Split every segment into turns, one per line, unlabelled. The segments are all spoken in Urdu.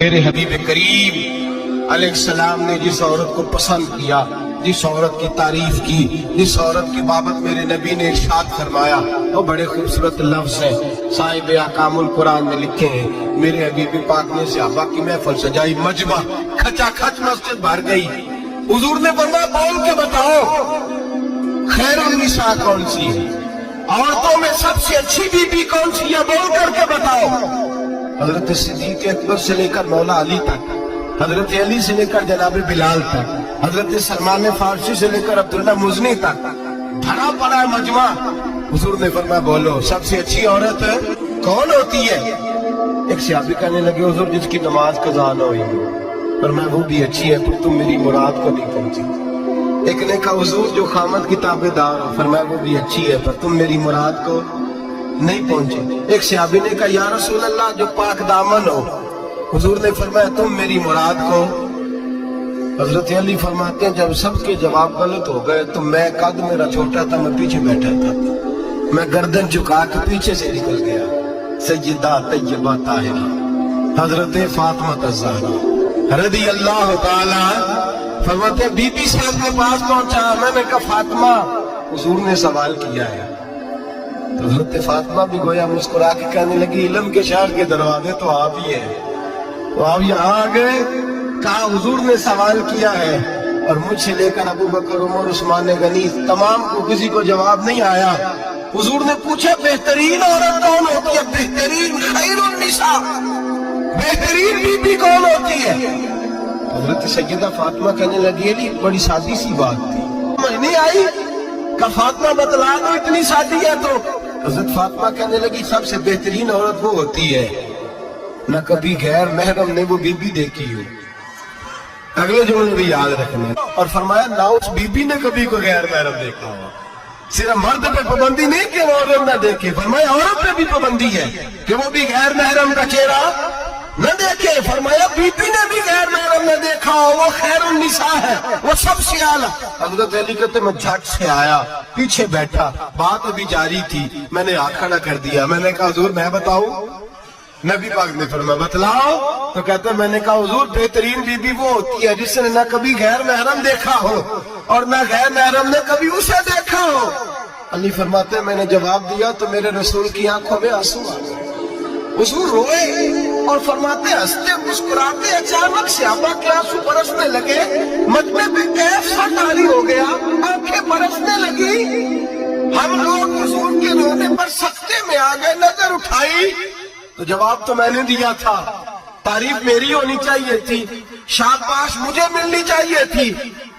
میرے حبیب کریم علیہ السلام نے جس عورت کو پسند کیا، جس عورت کی تعریف کی، جس عورت کی بابت میرے نبی نے ارشاد فرمایا، وہ بڑے خوبصورت لفظ ہیں، صاحب احکام القرآن میں لکھے ہیں۔ میرے حبیب پاک نے صحابہ کی محفل سجائی، مجمع کھچا کھچ مسجد بھر گئی۔ حضور نے فرمایا بول کے بتاؤ خیر النساء کون سی ہے، عورتوں میں سب سے اچھی بی بی کون سی ہے، بول کر کے بتاؤ۔ حضرت صدیق اکبر سے لے کر مولا علی تک، حضرت علی سے لے کر جناب بلال تک، حضرت سلمان فارسی سے لے کر عبداللہ مزنی تک بھرا پڑا ہے مجمع۔ حضور نے فرمایا بولو سب سے اچھی عورت کون ہوتی ہے؟ ایک صحابی کہنے لگے حضور جس کی نماز قضا نہ ہوئی، فرمایا وہ بھی اچھی ہے پر تم میری مراد کو نہیں پہنچی۔ ایک نے کہا حضور جو خامد کی تابعدار ہو، فرمایا وہ بھی اچھی ہے پر تم میری مراد کو نہیں پہنچے۔ ایک صحابی نے کہا یا رسول اللہ جو پاک دامن ہو، حضور نے فرمایا تم میری مراد کو۔ حضرت علی فرماتے ہیں جب سب کے جواب غلط ہو گئے تو میں قد میرا چھوٹا تھا، میں پیچھے بیٹھا تھا، میں گردن جھکا کے پیچھے سے نکل گیا۔ سیدہ طیبہ طاہرہ حضرت فاطمہ الزہرا رضی اللہ تعالی فرماتے بی بی صاحب کے پاس پہنچا، میں نے کہا فاطمہ حضور نے سوال کیا ہے۔ حضرت فاطمہ بھی گویا مسکرا کے کہنے لگی علم کے شہر کے دروازے تو آپ ہی ہیں، تو آپ یہاں آ گئے، کہا حضور نے سوال کیا ہے اور مجھ سے لے کر ابو بکر عمر عثمان غنی تمام کو کسی کو جواب نہیں آیا۔ حضور نے پوچھا بہترین عورت کون ہوتی ہے، بہترین خیر النساء بہترین بی بی کون ہوتی ہے؟ حضرت سیدہ فاطمہ کہنے لگی علی بڑی سادی سی بات تھی، سمجھ نہیں آئی، کہ فاطمہ بتلا دو اتنی سادی ہے تو۔ حضرت فاطمہ کہنے لگی سب سے بہترین عورت وہ ہوتی ہے نہ کبھی غیر محرم نے وہ بی بی دیکھی ہو۔ اگلے جملے بھی یاد رکھنا، اور فرمایا نہ اس بی بی نے کبھی کوئی غیر محرم دیکھا ہو۔ صرف مرد پہ پابندی نہیں کہ وہ عورت نہ دیکھے، فرمایا عورت پہ بھی پابندی ہے کہ وہ بھی غیر محرم کا چہرہ نہ دیکھے۔ فرمایا بی بی نے بھی غیر محرم نہ دیکھا ہو، وہ خیر النساء ہے، وہ سب سے اعلیٰ۔ حضرت علی کہتے میں جھٹ سے آیا، پیچھے بیٹھا، بات ابھی جاری تھی، میں نے ہاتھ کھڑا کر دیا، میں نے کہا حضور میں بتاؤں؟ نبی پاک نے فرمایا بتلاؤ، تو کہتے میں نے کہا حضور بہترین بی بی وہ ہوتی ہے جس نے نہ کبھی غیر محرم دیکھا ہو اور نہ غیر محرم نے کبھی اسے دیکھا ہو۔ علی فرماتے ہیں میں نے جواب دیا تو میرے رسول کی آنکھوں میں آنسو آ گئے، حضور روئے اور فرماتے ہنستے مسکراتے اچانک صحابہ کے آنسو برسنے لگے، مجمع پہ کیف سا طاری ہو گیا، آنکھیں برسنے لگی۔ ہم لوگ حضور کے رونے پر سکتے میں آ گئے، نظر اٹھائی تو جواب تو میں نے دیا تھا، تعریف میری ہونی چاہیے تھی، شاباش مجھے ملنی چاہیے تھی۔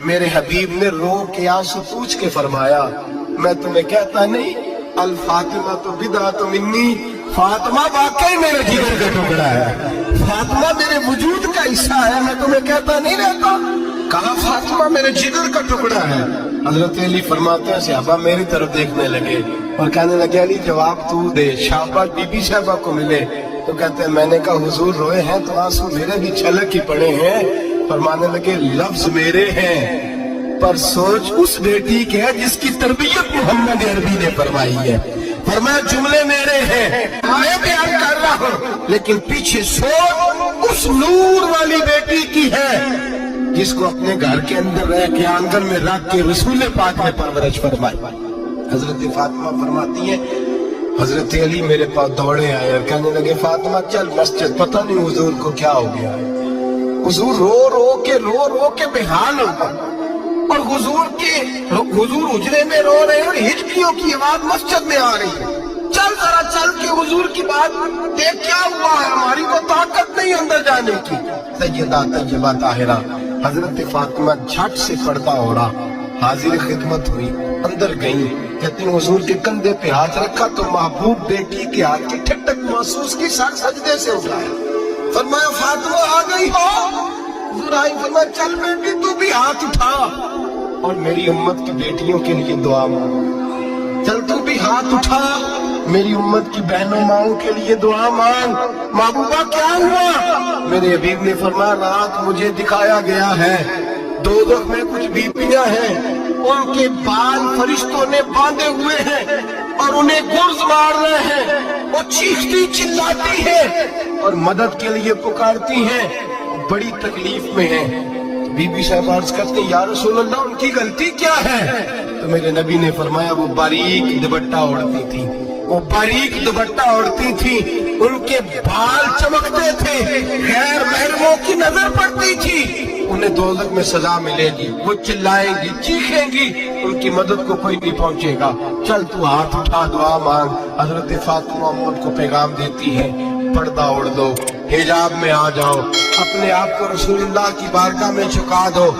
میرے حبیب نے رو کے آنسو پوچھ کے فرمایا میں تمہیں کہتا نہیں الفاطمہ تو بدعۃ منی، فاطمہ واقعی میرے جگر کا ٹکڑا ہے، فاطمہ میرے وجود کا حصہ ہے، میں تمہیں کہتا نہیں رہتا، کہا فاطمہ میرے جگر کا ٹکڑا ہے۔ حضرت علی فرماتے ہیں صحابہ میری طرف دیکھنے لگے اور کہنے لگے علی جواب تو دے، شاباش بی بی صاحبہ کو ملے۔ تو کہتے ہیں میں نے کہا حضور روئے ہیں تو آنسو میرے بھی چھلک ہی پڑے ہیں۔ فرمانے لگے لفظ میرے ہیں پر سوچ اس بیٹی کے ہے جس کی تربیت محمد عربی نے فرمائی ہے۔ فرمایا جملے میرے ہیں میں بیان کر رہا ہوں لیکن پیچھے سوچ اس نور والی بیٹی کی ہے جس کو اپنے گھر کے اندر رہ کے آنگن میں رکھ کے رسول پاک نے پرورش فرمائی۔ حضرت فاطمہ فرماتی ہے حضرت علی میرے پاس دوڑے آئے اور کہنے لگے فاطمہ چل مسجد، پتہ نہیں حضور کو کیا ہو گیا ہے۔ حضور رو رو کے بحال ہو گئے اور حضور حجرے میں رو رہے ہیں اور ہچکیوں کی آواز مسجد میں آ رہی ہے۔ چل ذرا چل کے حضور کی بات دیکھ کیا ہوا ہے، ہماری کو طاقت نہیں اندر جانے کی۔ سیدہ طیبہ طاہرہ حضرت فاطمہ جھٹ سے پردہ اوڑا، حاضر خدمت ہوئی، اندر گئی، کہتی حضور کے کندھے پہ ہاتھ رکھا تو محبوب بیٹی کے ہاتھ کی ٹھٹک محسوس کی، سر سجدے سے اٹھایا، فرمایا فاطمہ آ گئی ہو؟ حضور آئی، فرمایا چل بیٹی تو بھی ہاتھ اٹھا اور میری امت کی بیٹیوں کے لیے دعا مانگ، چل تو بھی ہاتھ اٹھا میری امت کی بہنوں ماؤں کے لیے دعا مانگ۔ محبوبہ کیا ہوا؟ میرے حبیب نے فرمایا رات مجھے دکھایا گیا ہے دوزخ میں کچھ بیویاں ہیں، ان کے بال فرشتوں نے باندھے ہوئے ہیں اور انہیں گرز مار رہے ہیں، وہ چیختی چلاتی ہے اور مدد کے لیے پکارتی ہیں، بڑی تکلیف میں ہیں۔ بی بی صاحب عرض کرتے ہیں یا رسول اللہ ان کی غلطی کیا ہے؟ تو میرے نبی نے فرمایا وہ باریک دوپٹہ اوڑھتی تھی، وہ باریک دوپٹہ اوڑھتی تھی، ان کے بال چمکتے تھے، غیر محرموں کی نظر پڑتی تھی، انہیں دوزخ میں سزا ملے گی، وہ چلائیں گی، چیخیں گی، ان کی مدد کو کوئی نہیں پہنچے گا۔ چل تو ہاتھ اٹھا دعا مانگ۔ حضرت فاطمہ امت کو پیغام دیتی ہے پردہ اوڑھ دو، حجاب میں آ جاؤ، اپنے آپ کو رسول اللہ کی بارگاہ میں جھکا دو،